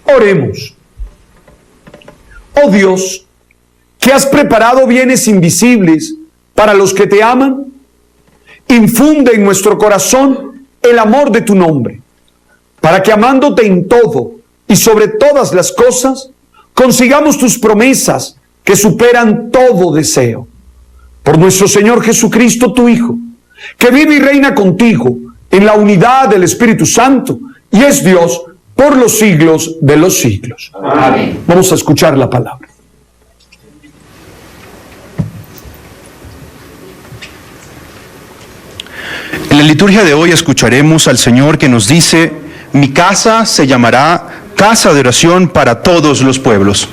Oremos. Oh Dios, que has preparado bienes invisibles para los que te aman, infunde en nuestro corazón el amor de tu nombre, para que amándote en todo y sobre todas las cosas, consigamos tus promesas que superan todo deseo. Por nuestro Señor Jesucristo, tu Hijo, que vive y reina contigo en la unidad del Espíritu Santo y es Dios por los siglos de los siglos. Amén. Vamos a escuchar la palabra. En la liturgia de hoy escucharemos al Señor que nos dice: mi casa se llamará casa de oración para todos los pueblos.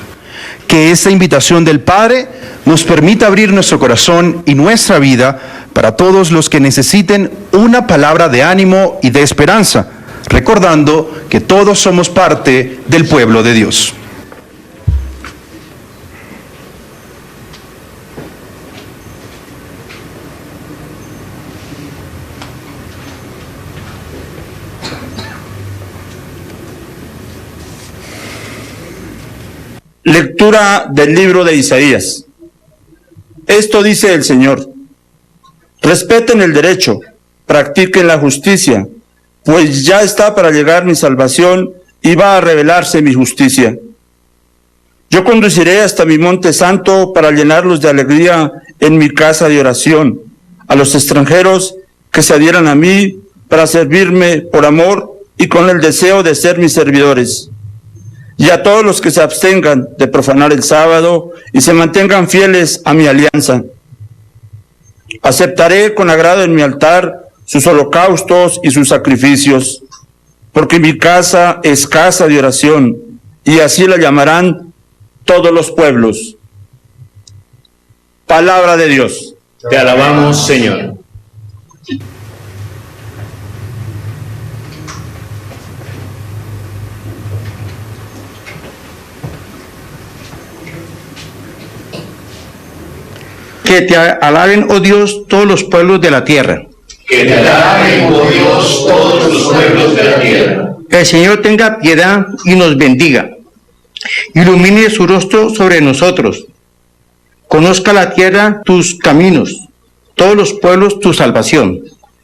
Que esta invitación del Padre nos permita abrir nuestro corazón y nuestra vida para todos los que necesiten una palabra de ánimo y de esperanza, recordando que todos somos parte del pueblo de Dios. Lectura del libro de Isaías. Esto dice el Señor: respeten el derecho, practiquen la justicia, pues ya está para llegar mi salvación y va a revelarse mi justicia. Yo conduciré hasta mi monte santo para llenarlos de alegría en mi casa de oración, a los extranjeros que se adhieran a mí para servirme por amor y con el deseo de ser mis servidores. Y a todos los que se abstengan de profanar el sábado y se mantengan fieles a mi alianza. Aceptaré con agrado en mi altar sus holocaustos y sus sacrificios, porque mi casa es casa de oración, y así la llamarán todos los pueblos. Palabra de Dios. Te alabamos, Señor. Que te alaben, oh Dios, todos los pueblos de la tierra. Que te alaben, oh Dios, todos los pueblos de la tierra. El Señor tenga piedad y nos bendiga. Ilumine su rostro sobre nosotros. Conozca la tierra tus caminos, todos los pueblos tu salvación.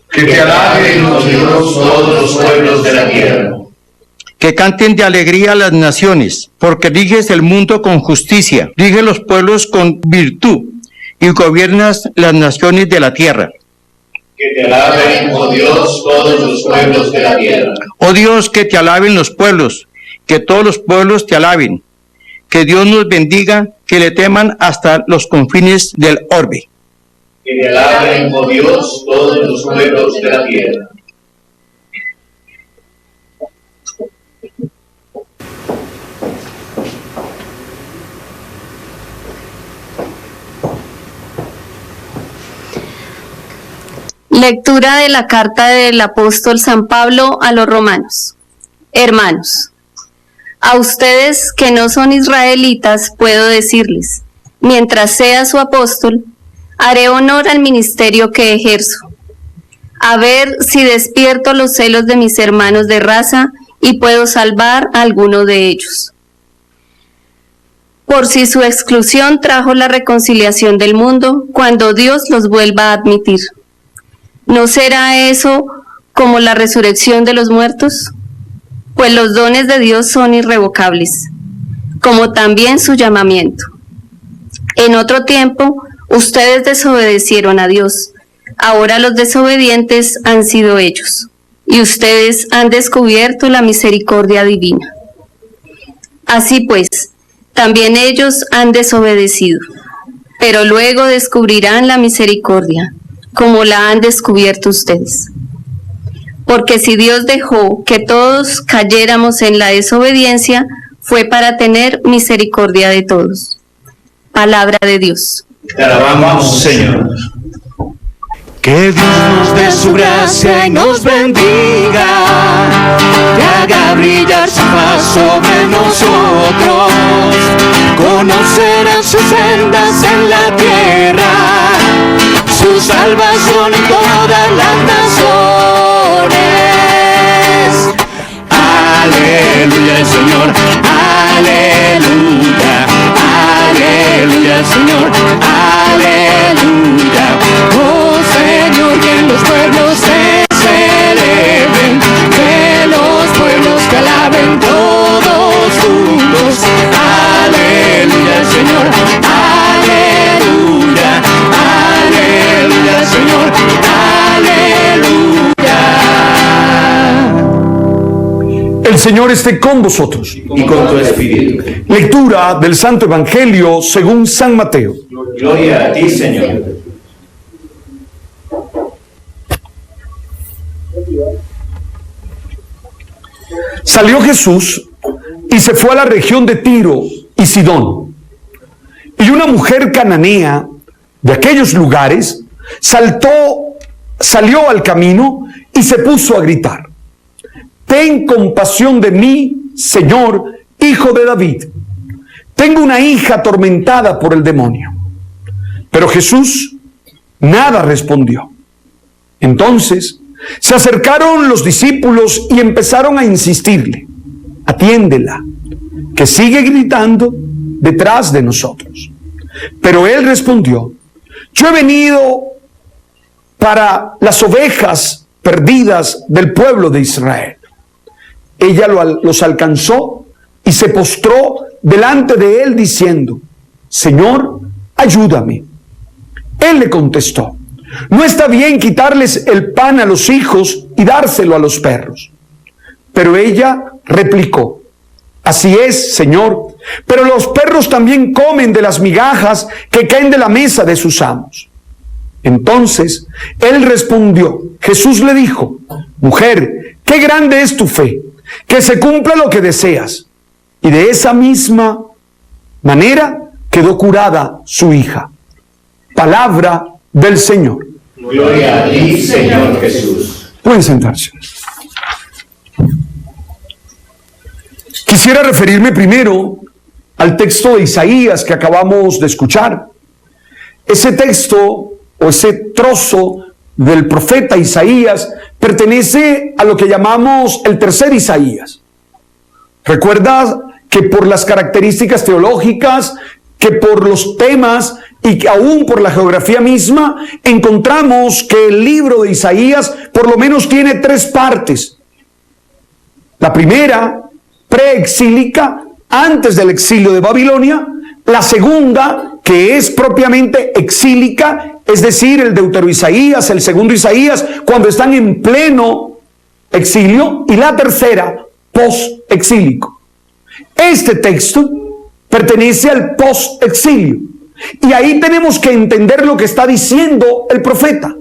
Que te alaben, oh Dios, todos los pueblos de la tierra. Que canten de alegría las naciones, porque riges el mundo con justicia, riges los pueblos con virtud, y gobiernas las naciones de la tierra. Que te alaben, oh Dios, todos los pueblos de la tierra. Oh Dios, que te alaben los pueblos, que todos los pueblos te alaben. Que Dios nos bendiga, que le teman hasta los confines del orbe. Que te alaben, oh Dios, todos los pueblos de la tierra. Lectura de la carta del apóstol San Pablo a los romanos. Hermanos, a ustedes que no son israelitas puedo decirles, mientras sea su apóstol, haré honor al ministerio que ejerzo, a ver si despierto los celos de mis hermanos de raza y puedo salvar a alguno de ellos. Por si su exclusión trajo la reconciliación del mundo, cuando Dios los vuelva a admitir. ¿No será eso como la resurrección de los muertos? Pues los dones de Dios son irrevocables, como también su llamamiento. En otro tiempo, ustedes desobedecieron a Dios. Ahora los desobedientes han sido ellos, y ustedes han descubierto la misericordia divina. Así pues, también ellos han desobedecido, pero luego descubrirán la misericordia, como la han descubierto ustedes. Porque si Dios dejó que todos cayéramos en la desobediencia, fue para tener misericordia de todos. Palabra de Dios. Te alabamos, Señor. Que Dios nos dé su gracia y nos bendiga, que haga brillar su paz sobre nosotros, conocerán sus sendas en la tierra, su salvación en todas las naciones. aleluya, Señor, aleluya, aleluya, Señor, aleluya. Oh Señor, que en los pueblos se celebren, que los pueblos te alaben todos juntos, aleluya, Señor, aleluya, aleluya, Señor, aleluya. El Señor esté con vosotros. Y con tu espíritu. Lectura del Santo Evangelio según San Mateo. Gloria a ti, Señor. Salió Jesús y se fue a la región de Tiro y Sidón. Y una mujer cananea de aquellos lugares salió al camino y se puso a gritar: ten compasión de mí, Señor, hijo de David. Tengo una hija atormentada por el demonio. Pero Jesús nada respondió. Entonces se acercaron los discípulos y empezaron a insistirle: atiéndela, que sigue gritando detrás de nosotros. Pero él respondió: yo he venido para las ovejas perdidas del pueblo de Israel. Ella los alcanzó y se postró delante de él diciendo: Señor, ayúdame. Él le contestó: no está bien quitarles el pan a los hijos y dárselo a los perros. Pero ella replicó: así es, Señor, pero los perros también comen de las migajas que caen de la mesa de sus amos. Entonces él respondió, Jesús le dijo: mujer, qué grande es tu fe, que se cumpla lo que deseas. Y de esa misma manera quedó curada su hija. Palabra del Señor. Gloria a ti, Señor Jesús. Pueden sentarse. Quisiera referirme primero al texto de Isaías que acabamos de escuchar. Ese texto o ese trozo del profeta Isaías pertenece a lo que llamamos el tercer Isaías. Recuerda que por las características teológicas, que por los temas y que aún por la geografía misma, encontramos que el libro de Isaías por lo menos tiene tres partes. La primera, preexílica, antes del exilio de Babilonia. La segunda, que es propiamente exílica, es decir, el Deutero-Isaías, el segundo Isaías, cuando están en pleno exilio. Y la tercera, post-exílico. Este texto pertenece al post-exilio. Y ahí tenemos que entender lo que está diciendo el profeta.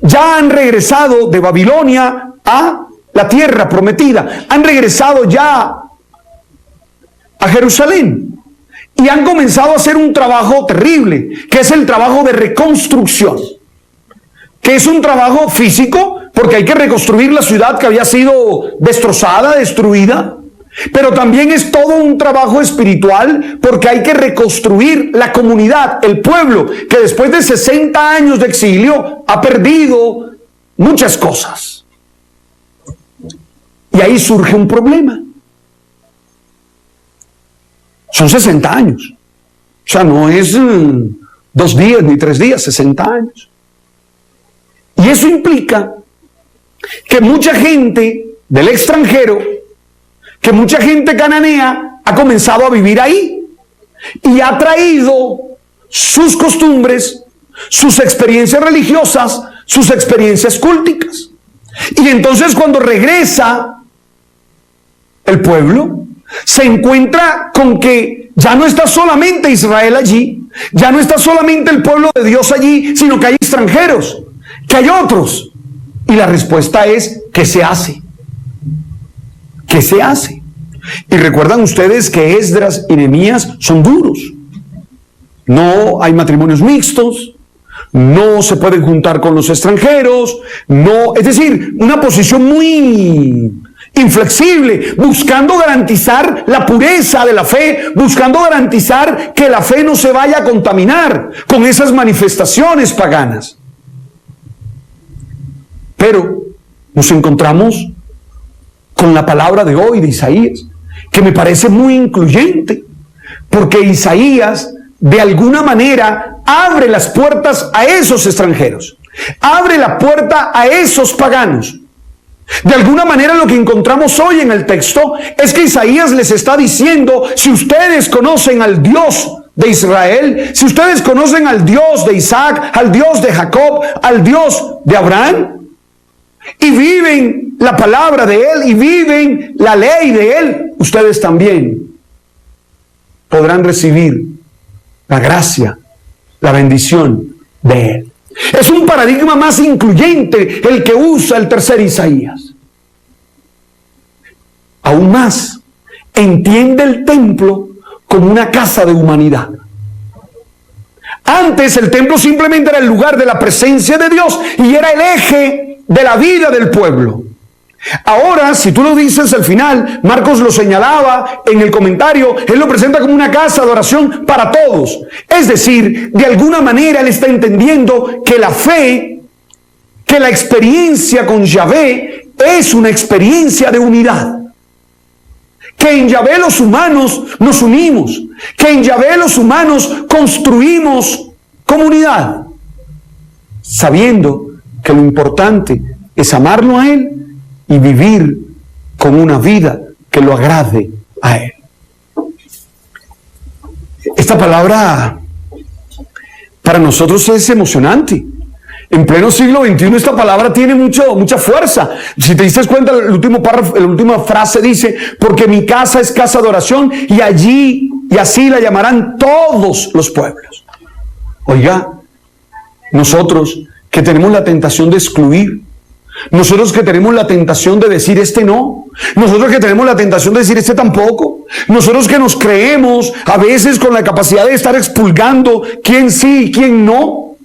Ya han regresado de Babilonia a la tierra prometida. Han regresado ya a Jerusalén. Y han comenzado a hacer un trabajo terrible, que es el trabajo de reconstrucción. Que es un trabajo físico, porque hay que reconstruir la ciudad que había sido destrozada, destruida. Pero también es todo un trabajo espiritual, porque hay que reconstruir la comunidad, el pueblo, que después de 60 años de exilio ha perdido muchas cosas. Y ahí surge un problema. Son 60 años. O sea, no es 2 días ni 3 días, 60 años. Y eso implica que mucha gente del extranjero, que mucha gente cananea ha comenzado a vivir ahí y ha traído sus costumbres, sus experiencias religiosas, sus experiencias culticas. Y entonces cuando regresa el pueblo, se encuentra con que ya no está solamente Israel allí, ya no está solamente el pueblo de Dios allí, sino que hay extranjeros, que hay otros. Y la respuesta es, ¿qué se hace? ¿Qué se hace? Y recuerdan ustedes que Esdras y Nehemías son duros. No hay matrimonios mixtos, no se pueden juntar con los extranjeros, no, es decir, una posición muy inflexible, buscando garantizar la pureza de la fe, buscando garantizar que la fe no se vaya a contaminar con esas manifestaciones paganas. Pero nos encontramos con la palabra de hoy de Isaías. que me parece muy incluyente, porque Isaías de alguna manera abre las puertas a esos extranjeros, abre la puerta a esos paganos. De alguna manera lo que encontramos hoy en el texto es que Isaías les está diciendo: si ustedes conocen al Dios de Israel, si ustedes conocen al Dios de Isaac, al Dios de Jacob, al Dios de Abraham, y viven la palabra de Él y viven la ley de Él, ustedes también podrán recibir la gracia, la bendición de Él. Es un paradigma más incluyente el que usa el tercer Isaías. Aún más, entiende el templo como una casa de humanidad. Antes el templo simplemente era el lugar de la presencia de Dios y era el eje de la vida del pueblo. Ahora, si tú lo dices al final, Marcos lo señalaba en el comentario, él lo presenta como una casa de oración para todos. Es decir, de alguna manera él está entendiendo que la fe, que la experiencia con Yahvé es una experiencia de unidad. Que en Yahvé los humanos nos unimos, que en Yahvé los humanos construimos comunidad, sabiendo que lo importante es amarlo a Él y vivir con una vida que lo agrade a Él. Esta palabra para nosotros es emocionante. En pleno siglo XXI esta palabra tiene mucha fuerza. Si te diste cuenta, el último párrafo, la última frase dice: porque mi casa es casa de oración y allí y así la llamarán todos los pueblos. Oiga, nosotros que tenemos la tentación de excluir, nosotros que tenemos la tentación de decir este no, nosotros que tenemos la tentación de decir este tampoco, nosotros que nos creemos a veces con la capacidad de estar expulgando quién sí y quién no,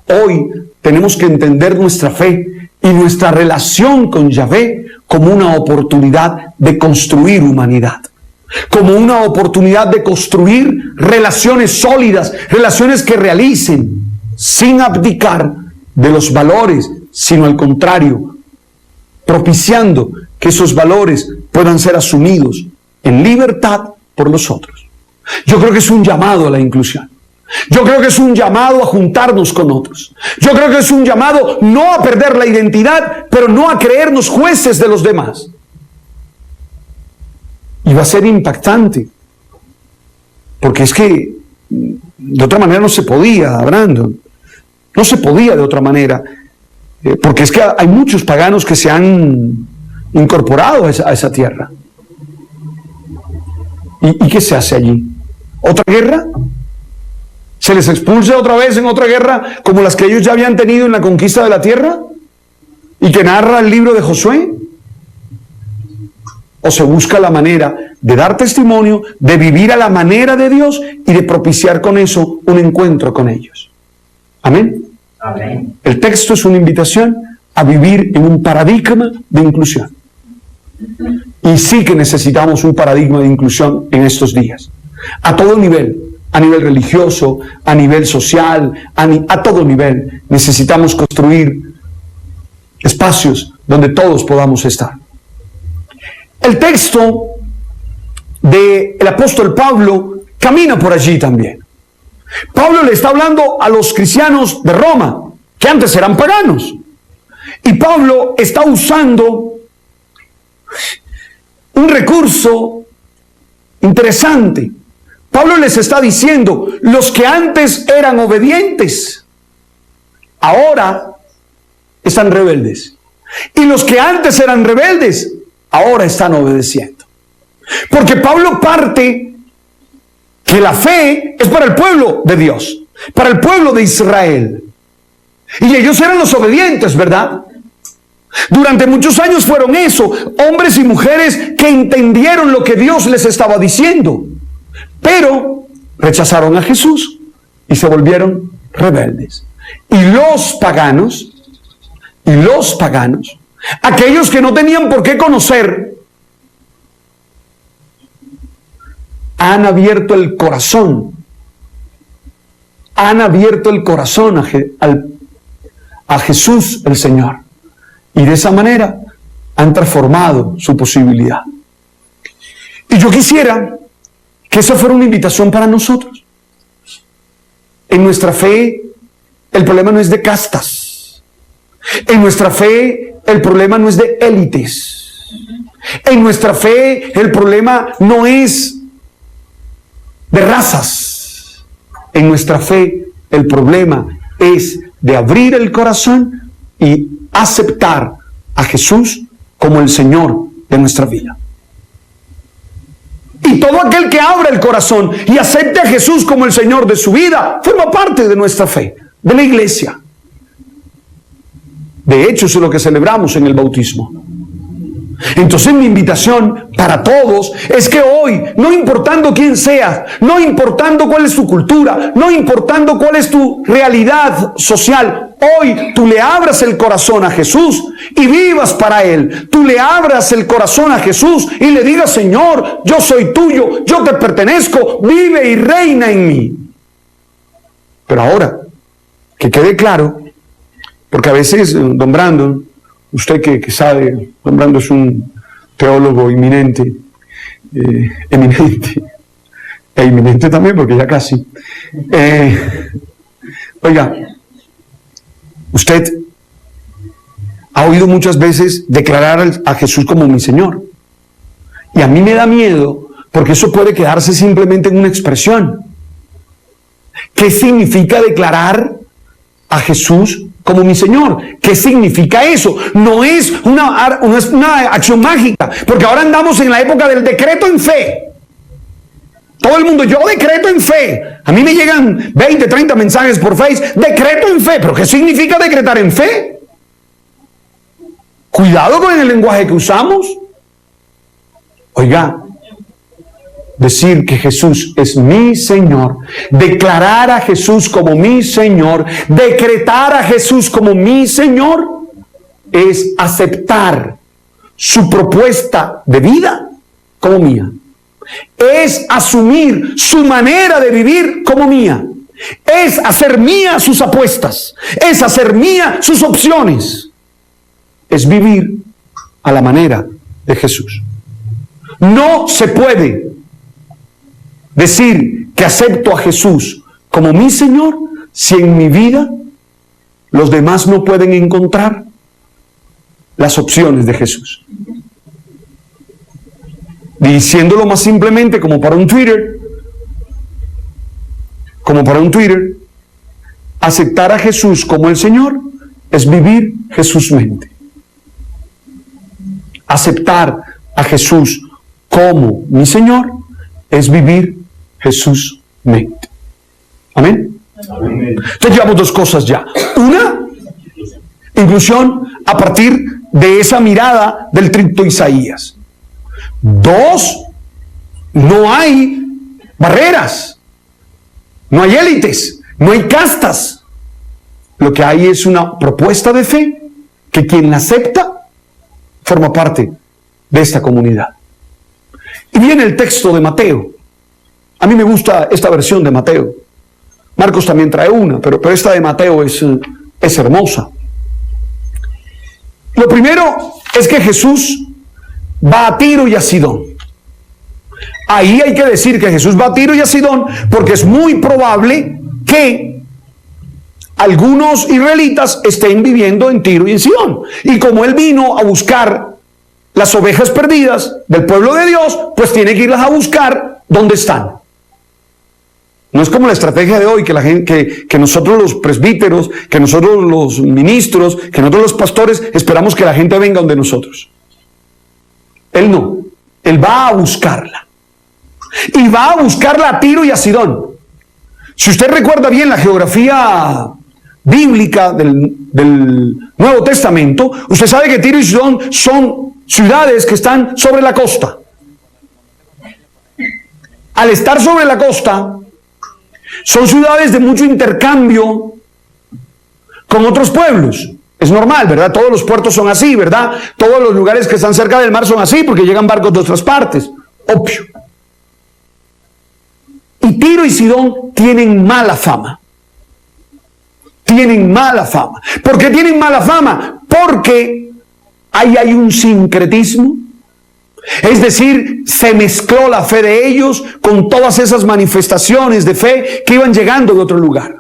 hoy tenemos que entender nuestra fe y nuestra relación con Yahvé como una oportunidad de construir humanidad, como una oportunidad de construir relaciones sólidas, relaciones que realicen sin abdicar de los valores, sino al contrario, propiciando que esos valores puedan ser asumidos en libertad por los otros. Yo creo que es un llamado a la inclusión. Yo creo que es un llamado a juntarnos con otros. Yo creo que es un llamado no a perder la identidad, pero no a creernos jueces de los demás. Y va a ser impactante, porque es que de otra manera no se podía, Brandon. No se podía de otra manera, porque es que hay muchos paganos que se han incorporado a esa tierra. ¿Y qué se hace allí? ¿Otra guerra? ¿Se les expulsa otra vez en otra guerra como las que ellos ya habían tenido en la conquista de la tierra? ¿Y que narra el libro de Josué? ¿O se busca la manera de dar testimonio, de vivir a la manera de Dios y de propiciar con eso un encuentro con ellos? Amén. Amén. El texto es una invitación a vivir en un paradigma de inclusión. Y sí que necesitamos un paradigma de inclusión en estos días. A todo nivel religioso, a nivel social, a todo nivel. Necesitamos construir espacios donde todos podamos estar. El texto del apóstol Pablo camina por allí también. Pablo le está hablando a los cristianos de Roma, que antes eran paganos. Y Pablo está usando un recurso interesante. Pablo les está diciendo: los que antes eran obedientes, ahora están rebeldes. Y los que antes eran rebeldes, ahora están obedeciendo. Porque Pablo parte que la fe es para el pueblo de Dios, para el pueblo de Israel. Y ellos eran los obedientes, ¿verdad? Durante muchos años fueron eso, hombres y mujeres que entendieron lo que Dios les estaba diciendo, pero rechazaron a Jesús y se volvieron rebeldes. Y los paganos, aquellos que no tenían por qué conocer, han abierto el corazón a Jesús el Señor, y de esa manera han transformado su posibilidad. Y yo quisiera que esa fuera una invitación para nosotros. En nuestra fe, el problema no es de castas. En nuestra fe, el problema no es de élites. En nuestra fe, el problema no es de razas. En nuestra fe, el problema es de abrir el corazón y aceptar a Jesús como el Señor de nuestra vida. Y todo aquel que abra el corazón y acepte a Jesús como el Señor de su vida, forma parte de nuestra fe, de la iglesia. De hecho, eso es lo que celebramos en el bautismo. Entonces mi invitación para todos es que hoy, no importando quién seas, no importando cuál es tu cultura, no importando cuál es tu realidad social, hoy tú le abras el corazón a Jesús y vivas para Él. Tú le abras el corazón a Jesús y le digas: Señor, yo soy tuyo, yo te pertenezco, vive y reina en mí. Pero ahora, que quede claro, porque a veces, don Brandon, usted que sabe, don Brandon es un teólogo eminente, eminente también, porque ya casi. Oiga, usted ha oído muchas veces declarar a Jesús como mi Señor. Y a mí me da miedo, porque eso puede quedarse simplemente en una expresión. ¿Qué significa declarar a Jesús como mi Señor? ¿Qué significa eso? No es una acción mágica, porque ahora andamos en la época del decreto en fe. Todo el mundo: yo decreto en fe. A mí me llegan 20, 30 mensajes por Face: decreto en fe. ¿Pero qué significa decretar en fe? Cuidado con el lenguaje que usamos. Oiga, decir que Jesús es mi Señor, declarar a Jesús como mi Señor, decretar a Jesús como mi Señor, es aceptar su propuesta de vida como mía. Es asumir su manera de vivir como mía. Es hacer mía sus apuestas. Es hacer mía sus opciones. Es vivir a la manera de Jesús. No se puede decir que acepto a Jesús como mi Señor si en mi vida los demás no pueden encontrar las opciones de Jesús. Diciéndolo más simplemente, como para un Twitter, aceptar a Jesús como el Señor es vivir Jesús mente. Aceptar a Jesús como mi Señor es vivir Jesús mente. Amén. Entonces llevamos dos cosas ya. Una, inclusión a partir de esa mirada del tripto Isaías. Dos, no hay barreras, no hay élites, no hay castas. Lo que hay es una propuesta de fe que quien la acepta forma parte de esta comunidad. Y viene el texto de Mateo. A mí me gusta esta versión de Mateo. Marcos también trae una, pero esta de Mateo es hermosa. Lo primero es que Jesús va a Tiro y a Sidón. Ahí hay que decir que Jesús va a Tiro y a Sidón porque es muy probable que algunos israelitas estén viviendo en Tiro y en Sidón. Y como él vino a buscar las ovejas perdidas del pueblo de Dios, pues tiene que irlas a buscar donde están. No es como la estrategia de hoy, que la gente, que nosotros los presbíteros, que nosotros los ministros, que nosotros los pastores esperamos que la gente venga donde nosotros. Él no, él va a buscarla. Y va a buscarla a Tiro y a Sidón. Si usted recuerda bien la geografía bíblica del Nuevo Testamento, usted sabe que Tiro y Sidón son ciudades que están sobre la costa. Al estar sobre la costa, son ciudades de mucho intercambio con otros pueblos. Es normal, ¿verdad? Todos los puertos son así, ¿verdad? Todos los lugares que están cerca del mar son así porque llegan barcos de otras partes. Obvio. Y Tiro y Sidón tienen mala fama. Tienen mala fama. ¿Por qué tienen mala fama? Porque ahí hay un sincretismo, Es decir, se mezcló la fe de ellos con todas esas manifestaciones de fe que iban llegando de otro lugar.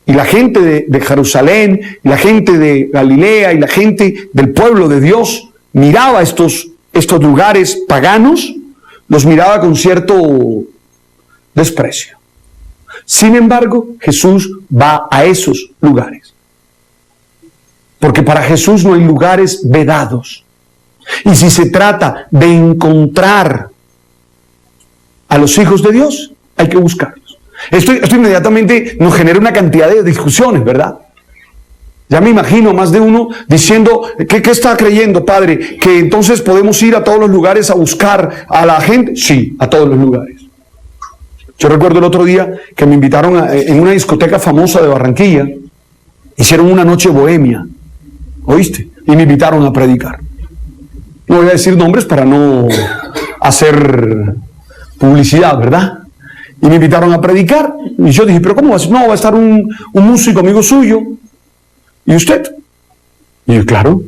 Y la gente de Jerusalén, y la gente de Galilea, y la gente del pueblo de Dios miraba estos lugares paganos, los miraba con cierto desprecio. Sin embargo, Jesús va a esos lugares. Porque para Jesús no hay lugares vedados. Y si se trata de encontrar a los hijos de Dios, hay que buscarlos. Esto inmediatamente nos genera una cantidad de discusiones, ¿verdad? Ya me imagino más de uno diciendo, ¿qué está creyendo, padre? ¿Que entonces podemos ir a todos los lugares a buscar a la gente? Sí, a todos los lugares. Yo recuerdo el otro día que me invitaron en una discoteca famosa de Barranquilla, hicieron una noche bohemia, ¿oíste? Y me invitaron a predicar. No voy a decir nombres para no hacer publicidad, ¿verdad? Y me invitaron a predicar. Y yo dije, ¿pero cómo va a ser? No, va a estar un músico amigo suyo. ¿Y usted? Y yo, claro.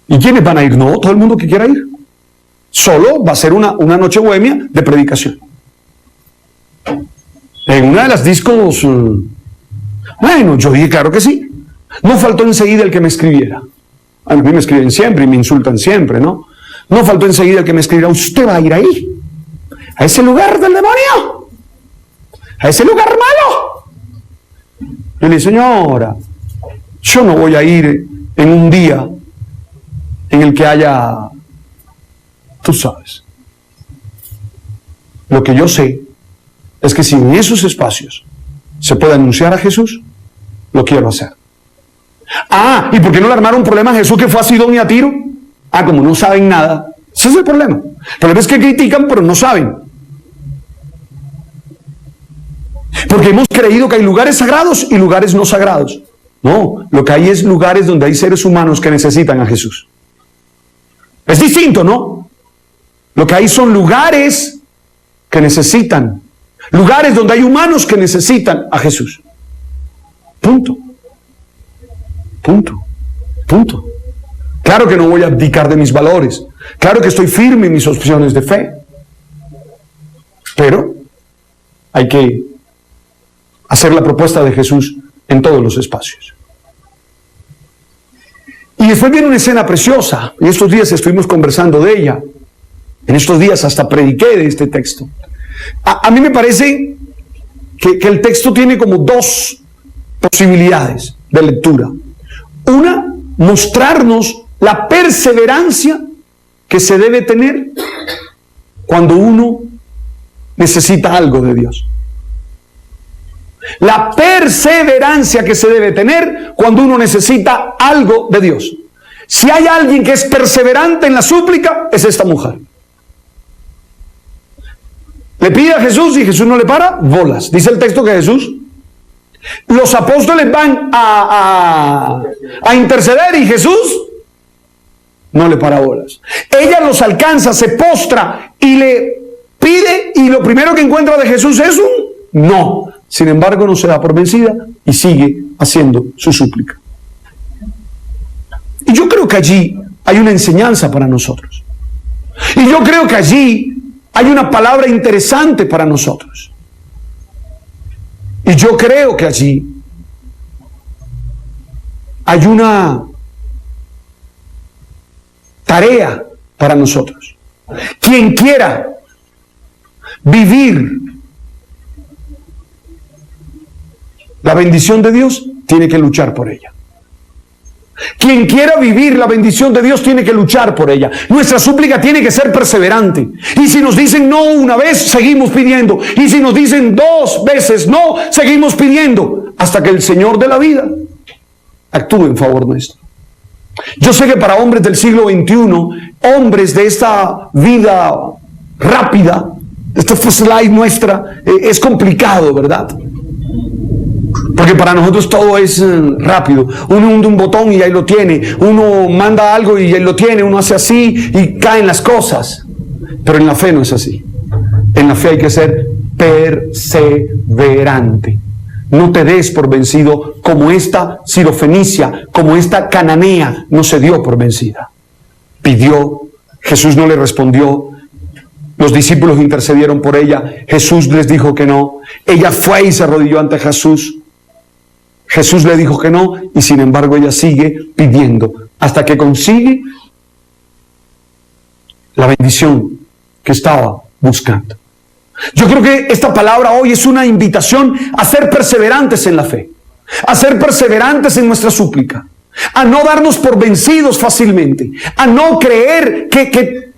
¿Y quiénes van a ir? No, todo el mundo que quiera ir. Solo va a ser una noche bohemia de predicación. En una de las discos, bueno, yo dije, claro que sí. No faltó enseguida el que me escribiera. A mí me escriben siempre y me insultan siempre, ¿no? No faltó enseguida el que me escribiera, usted va a ir ahí, a ese lugar del demonio, a ese lugar malo. Yo le dije, señora, yo no voy a ir en un día en el que haya, tú sabes. Lo que yo sé es que si en esos espacios se puede anunciar a Jesús, lo quiero hacer. Ah, ¿y por qué no le armaron problema a Jesús que fue a Sidón y a Tiro? Ah, como no saben nada. Ese es el problema. El problema es que critican, pero no saben. Porque hemos creído que hay lugares sagrados y lugares no sagrados. No, lo que hay es lugares donde hay seres humanos que necesitan a Jesús. Es distinto, ¿no? Lo que hay son lugares que necesitan. Lugares donde hay humanos que necesitan a Jesús. Punto. Punto. Punto. Claro que no voy a abdicar de mis valores. Claro que estoy firme en mis opciones de fe. Pero hay que hacer la propuesta de Jesús en todos los espacios. Y después viene una escena preciosa. En estos días estuvimos conversando de ella. En estos días hasta prediqué de este texto. A mí me parece que el texto tiene como dos posibilidades de lectura. Una, mostrarnos la perseverancia que se debe tener cuando uno necesita algo de Dios. La perseverancia que se debe tener cuando uno necesita algo de Dios. Si hay alguien que es perseverante en la súplica, es esta mujer. Le pide a Jesús y Jesús no le para bolas. Dice el texto que Jesús, los apóstoles van a interceder y Jesús no le para bolas. Ella los alcanza, se postra y le pide, y lo primero que encuentra de Jesús es un no. Sin embargo, no se da por vencida y sigue haciendo su súplica. Y yo creo que allí hay una enseñanza para nosotros. Y yo creo que allí hay una palabra interesante para nosotros. Y yo creo que allí hay una tarea para nosotros. Quien quiera vivir la bendición de Dios, tiene que luchar por ella. Quien quiera vivir la bendición de Dios tiene que luchar por ella. Nuestra súplica tiene que ser perseverante. Y si nos dicen no una vez, seguimos pidiendo. Y si nos dicen 2 veces no, seguimos pidiendo. Hasta que el Señor de la vida actúe en favor nuestro. Yo sé que para hombres del siglo XXI, hombres de esta vida rápida, esta slide nuestra, es complicado, ¿verdad? Porque para nosotros todo es rápido. Uno hunde un botón y ahí lo tiene. Uno manda algo y ahí lo tiene. Uno hace así y caen las cosas. Pero en la fe no es así. En la fe hay que ser perseverante. No te des por vencido como esta sirofenicia, como esta cananea no se dio por vencida. pidió, Jesús no le respondió, los discípulos intercedieron por ella, Jesús les dijo que no, ella fue y se arrodilló ante Jesús, Jesús le dijo que no, y sin embargo ella sigue pidiendo, hasta que consigue la bendición que estaba buscando. Yo creo que esta palabra hoy es una invitación a ser perseverantes en la fe, a ser perseverantes en nuestra súplica, a no darnos por vencidos fácilmente, a no creer que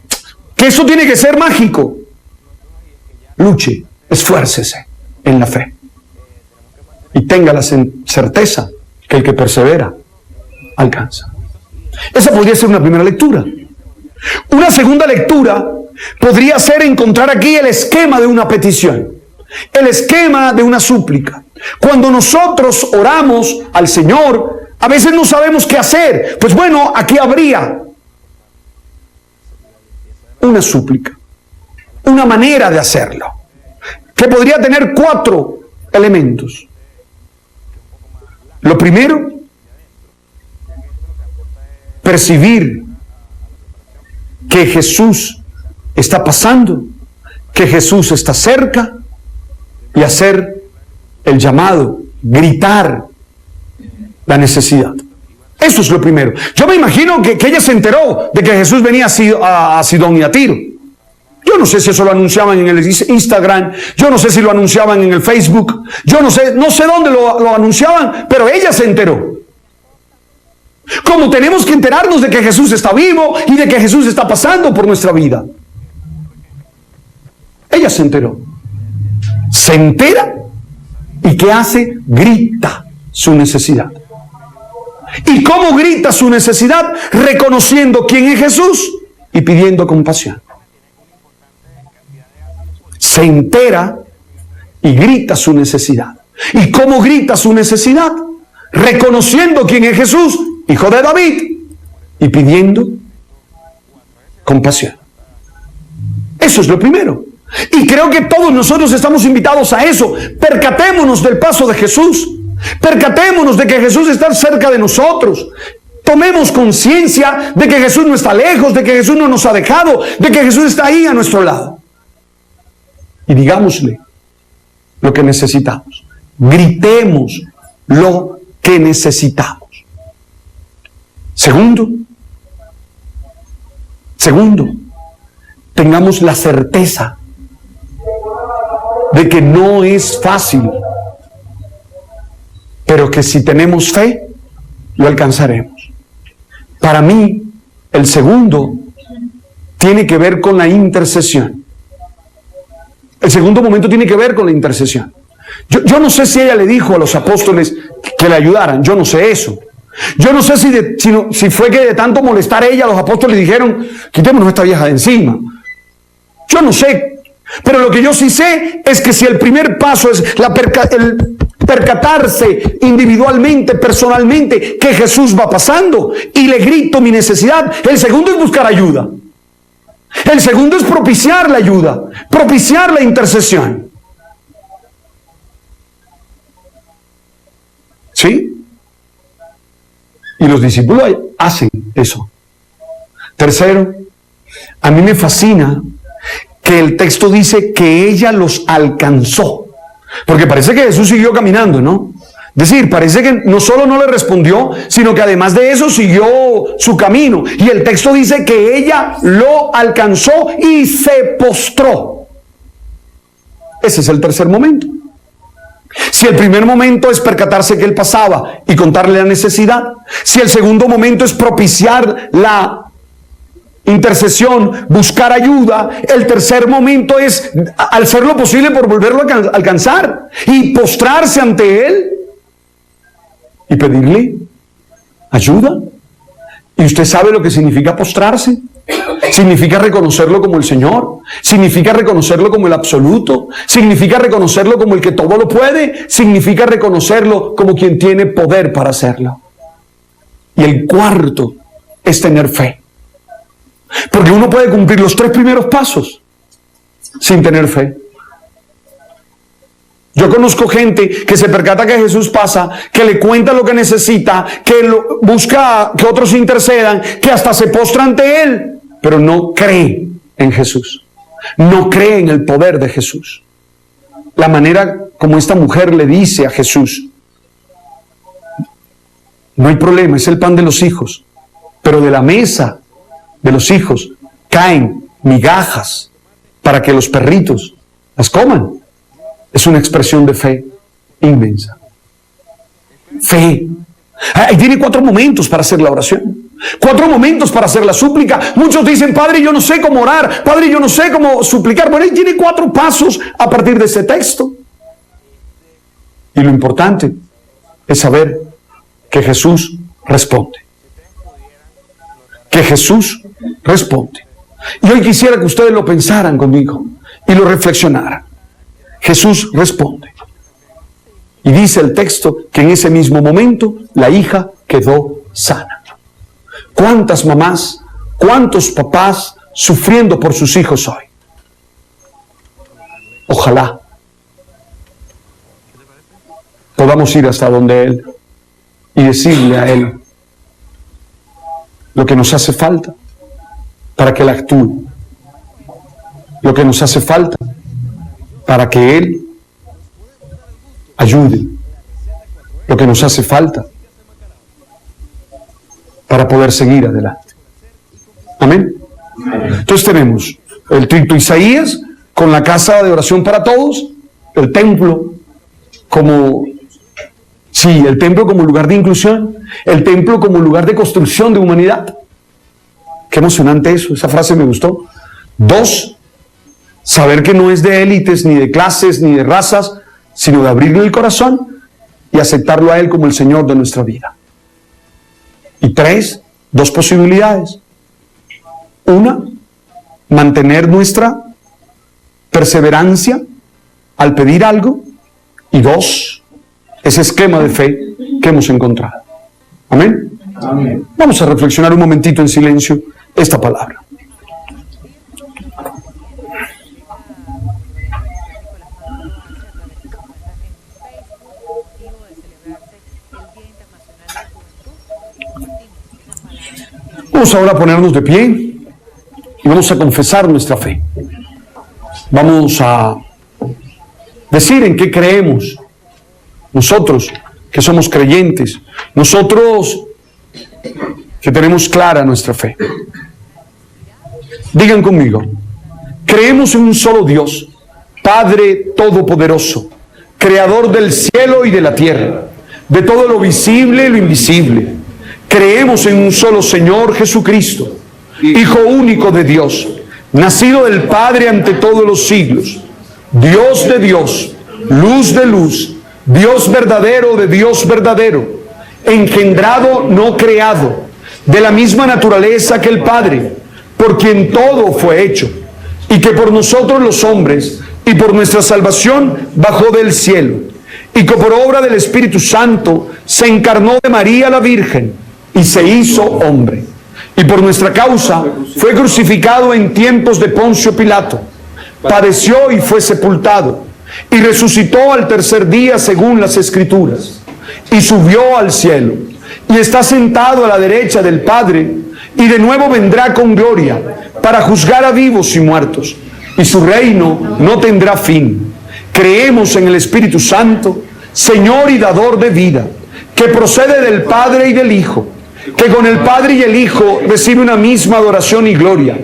eso tiene que ser mágico. Luche, esfuércese en la fe y tenga la certeza que el que persevera alcanza. Esa podría ser una primera lectura. Una segunda lectura podría ser encontrar aquí el esquema de una petición, el esquema de una súplica. Cuando nosotros oramos al Señor, a veces no sabemos qué hacer. Pues bueno, aquí habría una súplica, una manera de hacerlo, que podría tener 4 elementos. Lo primero, percibir que Jesús está pasando, que Jesús está cerca, y hacer el llamado, gritar la necesidad. Eso es lo primero. Yo me imagino que ella se enteró de que Jesús venía a Sidón y a Tiro. Yo no sé si eso lo anunciaban en el Instagram, yo no sé si lo anunciaban en el Facebook, yo no sé dónde lo anunciaban, pero ella se enteró. Como tenemos que enterarnos de que Jesús está vivo y de que Jesús está pasando por nuestra vida. Ella se enteró. Se entera y ¿qué hace? Grita su necesidad. ¿Y cómo grita su necesidad? Reconociendo quién es Jesús y pidiendo compasión. Se entera y grita su necesidad. ¿Y cómo grita su necesidad? Reconociendo quién es Jesús, hijo de David, y pidiendo compasión. Eso es lo primero. Y creo que todos nosotros estamos invitados a eso. Percatémonos del paso de Jesús. Percatémonos de que Jesús está cerca de nosotros. Tomemos conciencia de que Jesús no está lejos, de que Jesús no nos ha dejado, de que Jesús está ahí a nuestro lado. Y digámosle lo que necesitamos. Gritemos lo que necesitamos. Segundo, tengamos la certeza de que no es fácil, pero que si tenemos fe, lo alcanzaremos. Para mí, el segundo tiene que ver con la intercesión. El segundo momento tiene que ver con la intercesión. Yo no sé si ella le dijo a los apóstoles que le ayudaran, yo no sé eso. Yo no sé si fue que de tanto molestar a ella, los apóstoles dijeron, quitémonos esta vieja de encima. Yo no sé. Pero lo que yo sí sé es que si el primer paso es el percatarse individualmente, personalmente, que Jesús va pasando y le grito mi necesidad, el segundo es buscar ayuda. El segundo es propiciar la ayuda, propiciar la intercesión. ¿Sí? Y los discípulos hacen eso. Tercero, a mí me fascina que el texto dice que ella los alcanzó. Porque parece que Jesús siguió caminando, ¿no? Es decir, parece que no solo no le respondió, sino que además de eso siguió su camino. Y el texto dice que ella lo alcanzó y se postró. Ese es el tercer momento. Si el primer momento es percatarse que él pasaba y contarle la necesidad, si el segundo momento es propiciar la intercesión, buscar ayuda, el tercer momento es hacer lo posible por volverlo a alcanzar y postrarse ante él y pedirle ayuda. ¿Y usted sabe lo que significa postrarse? Significa reconocerlo como el Señor, significa reconocerlo como el absoluto, significa reconocerlo como el que todo lo puede, significa reconocerlo como quien tiene poder para hacerlo. Y el cuarto es tener fe. Porque uno puede cumplir los 3 primeros pasos sin tener fe. Yo conozco gente que se percata que Jesús pasa, que le cuenta lo que necesita, que busca que otros intercedan, que hasta se postra ante Él, pero no cree en Jesús. No cree en el poder de Jesús. La manera como esta mujer le dice a Jesús: no hay problema, es el pan de los hijos, pero de la mesa de los hijos caen migajas para que los perritos las coman. Es una expresión de fe inmensa. Fe. Ahí tiene 4 momentos para hacer la oración. 4 momentos para hacer la súplica. Muchos dicen: Padre, yo no sé cómo orar. Padre, yo no sé cómo suplicar. Bueno, ahí tiene 4 pasos a partir de ese texto. Y lo importante es saber que Jesús responde. Que Jesús responde. Y hoy quisiera que ustedes lo pensaran conmigo y lo reflexionaran. Jesús responde. Y dice el texto que en ese mismo momento la hija quedó sana. ¿Cuántas mamás, cuántos papás sufriendo por sus hijos hoy? Ojalá podamos ir hasta donde Él y decirle a Él lo que nos hace falta para que Él actúe, lo que nos hace falta para que Él ayude, lo que nos hace falta para poder seguir adelante. Amén. Entonces tenemos el texto Isaías con la casa de oración para todos, el templo como, sí, el templo como lugar de inclusión, el templo como lugar de construcción de humanidad. Qué emocionante eso, esa frase me gustó. 2, saber que no es de élites, ni de clases, ni de razas, sino de abrirle el corazón y aceptarlo a Él como el Señor de nuestra vida. Y 3, 2 posibilidades. 1, mantener nuestra perseverancia al pedir algo. Y 2, ese esquema de fe que hemos encontrado. Amén. Amén. Vamos a reflexionar un momentito en silencio esta palabra. Vamos ahora a ponernos de pie y vamos a confesar nuestra fe. Vamos a decir en qué creemos. Nosotros que somos creyentes, nosotros que tenemos clara nuestra fe. Digan conmigo: creemos en un solo Dios, Padre Todopoderoso, Creador del cielo y de la tierra, de todo lo visible y lo invisible. Creemos en un solo Señor Jesucristo, Hijo único de Dios, nacido del Padre ante todos los siglos, Dios de Dios, luz de luz, Dios verdadero de Dios verdadero, engendrado, no creado, de la misma naturaleza que el Padre, por quien todo fue hecho, y que por nosotros los hombres y por nuestra salvación bajó del cielo, y que por obra del Espíritu Santo se encarnó de María la Virgen y se hizo hombre, y por nuestra causa fue crucificado en tiempos de Poncio Pilato, padeció y fue sepultado, y resucitó al tercer día según las Escrituras, y subió al cielo, y está sentado a la derecha del Padre, y de nuevo vendrá con gloria para juzgar a vivos y muertos, y su reino no tendrá fin. Creemos en el Espíritu Santo, Señor y dador de vida, que procede del Padre y del Hijo, que con el Padre y el Hijo recibe una misma adoración y gloria,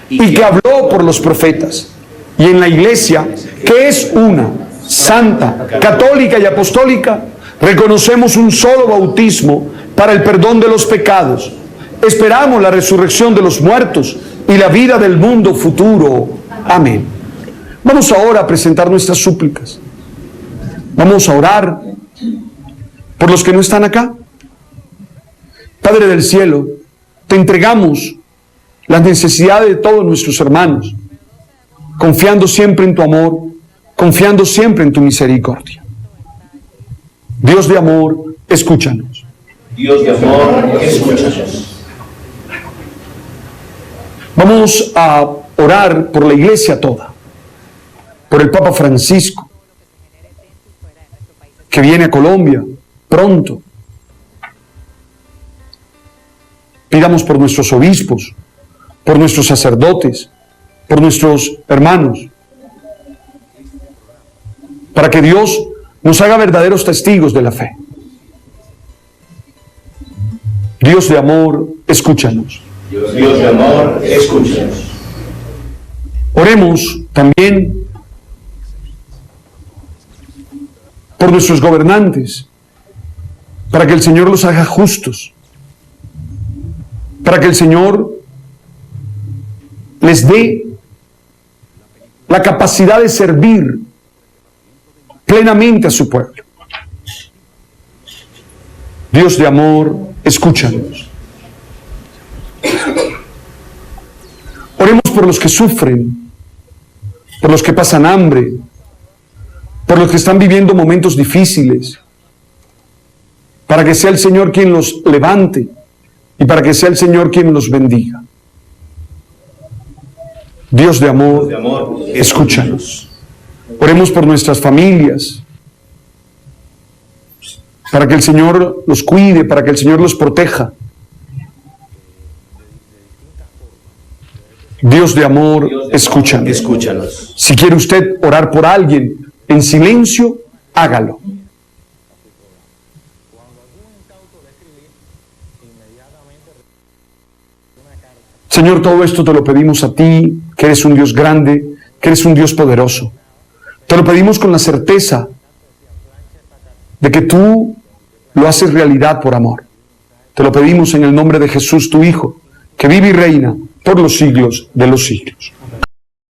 y que habló por los profetas. Y en la Iglesia, que es una, santa, católica y apostólica, reconocemos un solo bautismo para el perdón de los pecados. Esperamos la resurrección de los muertos y la vida del mundo futuro. Amén. Vamos ahora a presentar nuestras súplicas. Vamos a orar por los que no están acá. Padre del cielo, te entregamos las necesidades de todos nuestros hermanos, confiando siempre en tu amor, confiando siempre en tu misericordia. Dios de amor, escúchanos. Dios de amor, escúchanos. Vamos a orar por la iglesia toda, por el Papa Francisco, que viene a Colombia pronto. Pidamos por nuestros obispos, por nuestros sacerdotes, por nuestros hermanos, para que Dios nos haga verdaderos testigos de la fe. Dios de amor, escúchanos. Dios de amor, escúchanos. Oremos también por nuestros gobernantes, para que el Señor los haga justos, para que el Señor les dé la capacidad de servir plenamente a su pueblo. Dios de amor, escúchanos. Oremos por los que sufren, por los que pasan hambre, por los que están viviendo momentos difíciles, para que sea el Señor quien los levante y para que sea el Señor quien los bendiga. Dios de amor, escúchanos. Oremos por nuestras familias, para que el Señor los cuide, para que el Señor los proteja. Dios de amor, escúchanos. Si quiere usted orar por alguien en silencio, hágalo. Señor, todo esto te lo pedimos a ti, que eres un Dios grande, que eres un Dios poderoso. Te lo pedimos con la certeza de que tú lo haces realidad por amor. Te lo pedimos en el nombre de Jesús, tu Hijo, que vive y reina por los siglos de los siglos.